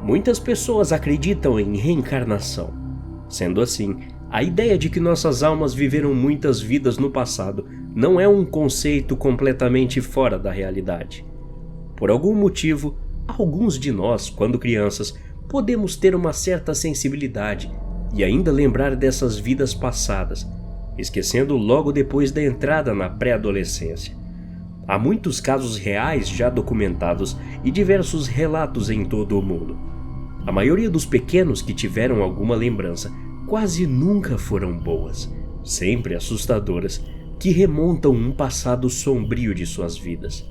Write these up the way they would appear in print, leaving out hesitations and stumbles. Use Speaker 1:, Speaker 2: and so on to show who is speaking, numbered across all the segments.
Speaker 1: Muitas pessoas acreditam em reencarnação. Sendo assim, a ideia de que nossas almas viveram muitas vidas no passado não é um conceito completamente fora da realidade. Por algum motivo, alguns de nós, quando crianças, podemos ter uma certa sensibilidade e ainda lembrar dessas vidas passadas, esquecendo logo depois da entrada na pré-adolescência. Há muitos casos reais já documentados e diversos relatos em todo o mundo. A maioria dos pequenos que tiveram alguma lembrança quase nunca foram boas, sempre assustadoras, que remontam um passado sombrio de suas vidas.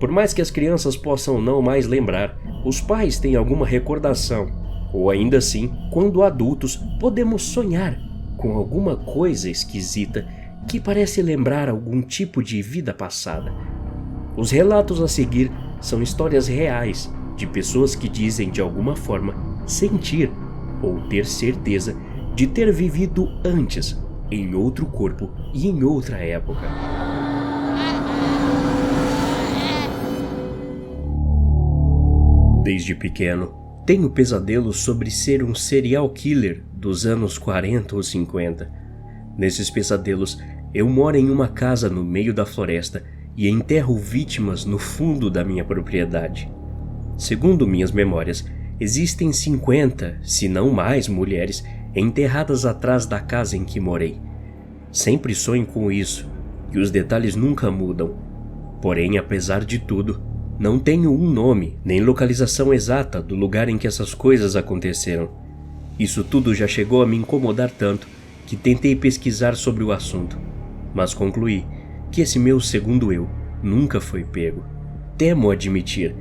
Speaker 1: Por mais que as crianças possam não mais lembrar, os pais têm alguma recordação, ou ainda assim, quando adultos, podemos sonhar com alguma coisa esquisita que parece lembrar algum tipo de vida passada. Os relatos a seguir são histórias reais de pessoas que dizem de alguma forma sentir ou ter certeza de ter vivido antes, em outro corpo e em outra época. Desde pequeno, tenho pesadelos sobre ser um serial killer dos anos 40 ou 50. Nesses pesadelos, eu moro em uma casa no meio da floresta e enterro vítimas no fundo da minha propriedade. Segundo minhas memórias, existem 50, se não mais, mulheres enterradas atrás da casa em que morei. Sempre sonho com isso, e os detalhes nunca mudam. Porém, apesar de tudo, não tenho um nome nem localização exata do lugar em que essas coisas aconteceram. Isso tudo já chegou a me incomodar tanto que tentei pesquisar sobre o assunto, mas concluí que esse meu segundo eu nunca foi pego. Temo admitir,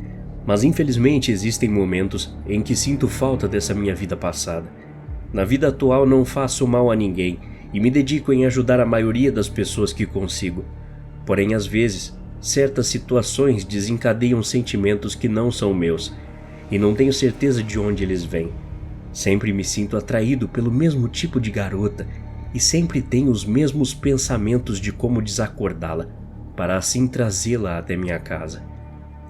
Speaker 1: mas infelizmente existem momentos em que sinto falta dessa minha vida passada. Na vida atual não faço mal a ninguém e me dedico em ajudar a maioria das pessoas que consigo. Porém, às vezes, certas situações desencadeiam sentimentos que não são meus e não tenho certeza de onde eles vêm. Sempre me sinto atraído pelo mesmo tipo de garota e sempre tenho os mesmos pensamentos de como desacordá-la, para assim trazê-la até minha casa.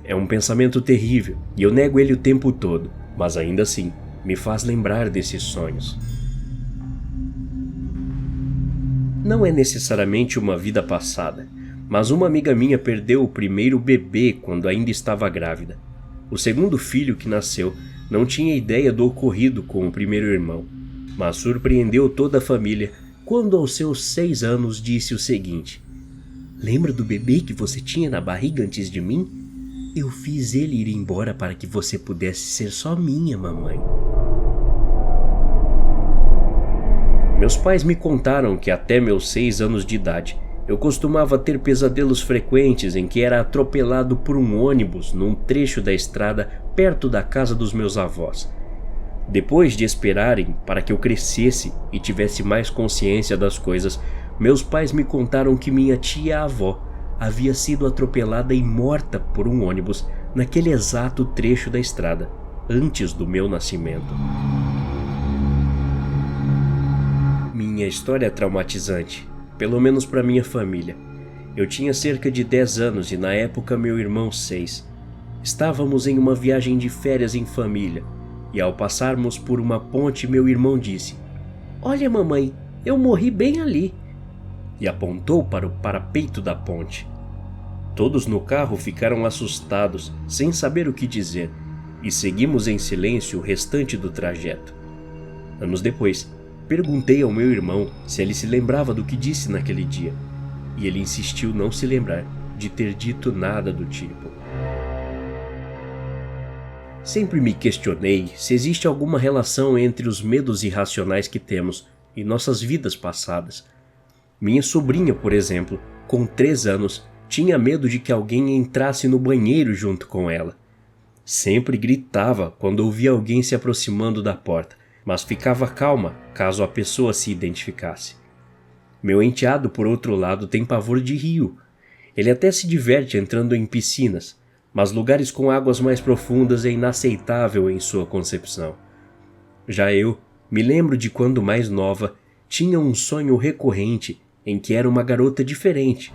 Speaker 1: É um pensamento terrível e eu nego ele o tempo todo, mas ainda assim me faz lembrar desses sonhos. Não é necessariamente uma vida passada, mas uma amiga minha perdeu o primeiro bebê quando ainda estava grávida. O segundo filho que nasceu não tinha ideia do ocorrido com o primeiro irmão, mas surpreendeu toda a família quando aos seus 6 anos disse o seguinte: "Lembra do bebê que você tinha na barriga antes de mim? Eu fiz ele ir embora para que você pudesse ser só minha, mamãe." Meus pais me contaram que até meus 6 anos de idade, eu costumava ter pesadelos frequentes em que era atropelado por um ônibus num trecho da estrada perto da casa dos meus avós. Depois de esperarem para que eu crescesse e tivesse mais consciência das coisas, meus pais me contaram que minha tia-avó havia sido atropelada e morta por um ônibus naquele exato trecho da estrada, antes do meu nascimento. Minha história é traumatizante, pelo menos para minha família. Eu tinha cerca de 10 anos e na época meu irmão 6. Estávamos em uma viagem de férias em família e ao passarmos por uma ponte meu irmão disse: "Olha, mamãe, eu morri bem ali", e apontou para o parapeito da ponte. Todos no carro ficaram assustados, sem saber o que dizer, e seguimos em silêncio o restante do trajeto. Anos depois, perguntei ao meu irmão se ele se lembrava do que disse naquele dia, e ele insistiu não se lembrar de ter dito nada do tipo. Sempre me questionei se existe alguma relação entre os medos irracionais que temos e nossas vidas passadas. Minha sobrinha, por exemplo, com 3 anos, tinha medo de que alguém entrasse no banheiro junto com ela. Sempre gritava quando ouvia alguém se aproximando da porta, mas ficava calma caso a pessoa se identificasse. Meu enteado, por outro lado, tem pavor de rio. Ele até se diverte entrando em piscinas, mas lugares com águas mais profundas é inaceitável em sua concepção. Já eu me lembro de quando mais nova, tinha um sonho recorrente em que era uma garota diferente.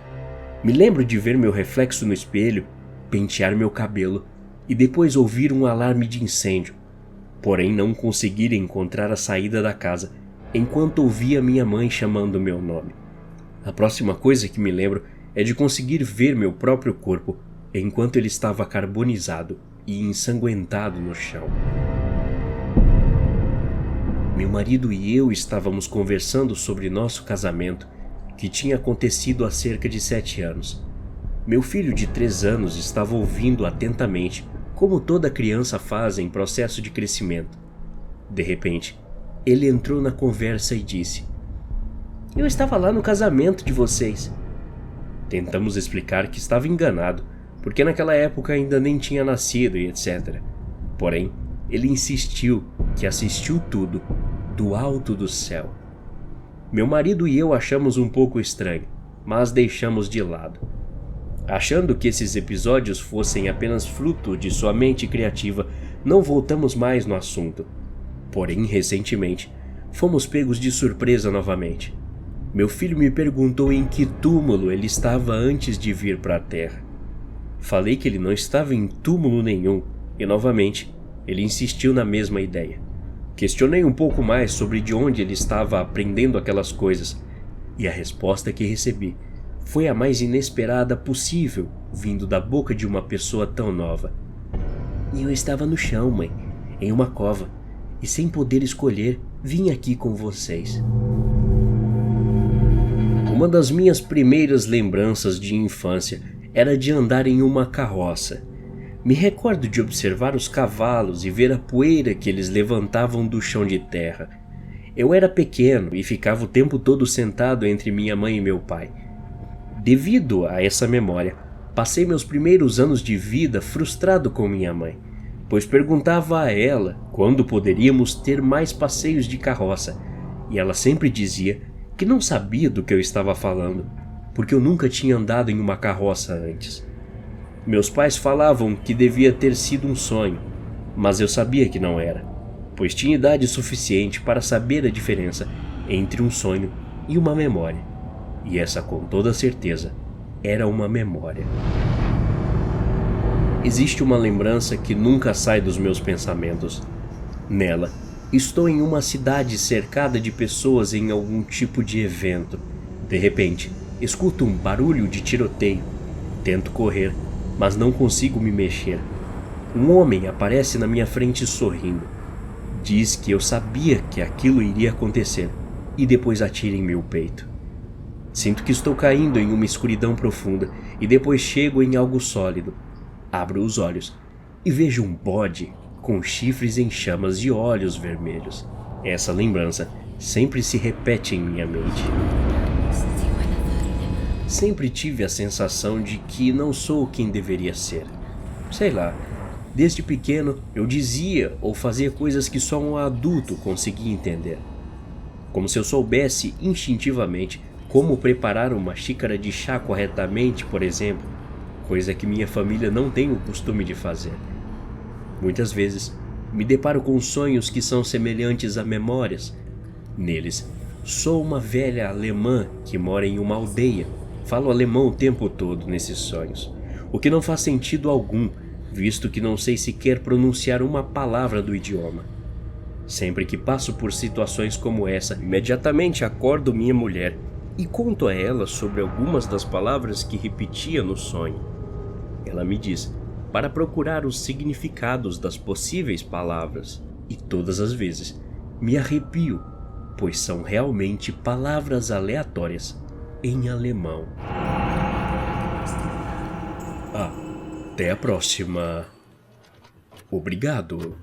Speaker 1: Me lembro de ver meu reflexo no espelho, pentear meu cabelo e depois ouvir um alarme de incêndio. porém não conseguir encontrar a saída da casa enquanto ouvia minha mãe chamando meu nome. A próxima coisa que me lembro é de conseguir ver meu próprio corpo enquanto ele estava carbonizado e ensanguentado no chão. Meu marido e eu estávamos conversando sobre nosso casamento, que tinha acontecido há cerca de 7 anos. Meu filho de 3 anos estava ouvindo atentamente, como toda criança faz em processo de crescimento. De repente, ele entrou na conversa e disse: "Eu estava lá no casamento de vocês." Tentamos explicar que estava enganado, porque naquela época ainda nem tinha nascido e etc. Porém, ele insistiu que assistiu tudo do alto do céu. Meu marido e eu achamos um pouco estranho, mas deixamos de lado. Achando que esses episódios fossem apenas fruto de sua mente criativa, não voltamos mais no assunto. Porém, recentemente, fomos pegos de surpresa novamente. Meu filho me perguntou em que túmulo ele estava antes de vir para a Terra. Falei que ele não estava em túmulo nenhum, e novamente, ele insistiu na mesma ideia. Questionei um pouco mais sobre de onde ele estava aprendendo aquelas coisas, e a resposta que recebi foi a mais inesperada possível, vindo da boca de uma pessoa tão nova. "Eu estava no chão, mãe, em uma cova, e sem poder escolher, vim aqui com vocês." Uma das minhas primeiras lembranças de infância era de andar em uma carroça. Me recordo de observar os cavalos e ver a poeira que eles levantavam do chão de terra. Eu era pequeno e ficava o tempo todo sentado entre minha mãe e meu pai. Devido a essa memória, passei meus primeiros anos de vida frustrado com minha mãe, pois perguntava a ela quando poderíamos ter mais passeios de carroça, e ela sempre dizia que não sabia do que eu estava falando, porque eu nunca tinha andado em uma carroça antes. Meus pais falavam que devia ter sido um sonho, mas eu sabia que não era, pois tinha idade suficiente para saber a diferença entre um sonho e uma memória. E essa, com toda certeza, era uma memória. Existe uma lembrança que nunca sai dos meus pensamentos. Nela, estou em uma cidade cercada de pessoas em algum tipo de evento. De repente, escuto um barulho de tiroteio. Tento correr, mas não consigo me mexer. Um homem aparece na minha frente sorrindo. Diz que eu sabia que aquilo iria acontecer e depois atira em meu peito. Sinto que estou caindo em uma escuridão profunda e depois chego em algo sólido. Abro os olhos e vejo um bode com chifres em chamas e olhos vermelhos. Essa lembrança sempre se repete em minha mente. Sempre tive a sensação de que não sou quem deveria ser. Sei lá, desde pequeno eu dizia ou fazia coisas que só um adulto conseguia entender. Como se eu soubesse instintivamente como preparar uma xícara de chá corretamente, por exemplo, coisa que minha família não tem o costume de fazer. Muitas vezes, me deparo com sonhos que são semelhantes a memórias. Neles, sou uma velha alemã que mora em uma aldeia. Falo alemão o tempo todo nesses sonhos, o que não faz sentido algum, visto que não sei sequer pronunciar uma palavra do idioma. Sempre que passo por situações como essa, imediatamente acordo minha mulher e conto a ela sobre algumas das palavras que repetia no sonho. Ela me diz para procurar os significados das possíveis palavras, e todas as vezes me arrepio, pois são realmente palavras aleatórias em alemão. Até a próxima. Obrigado.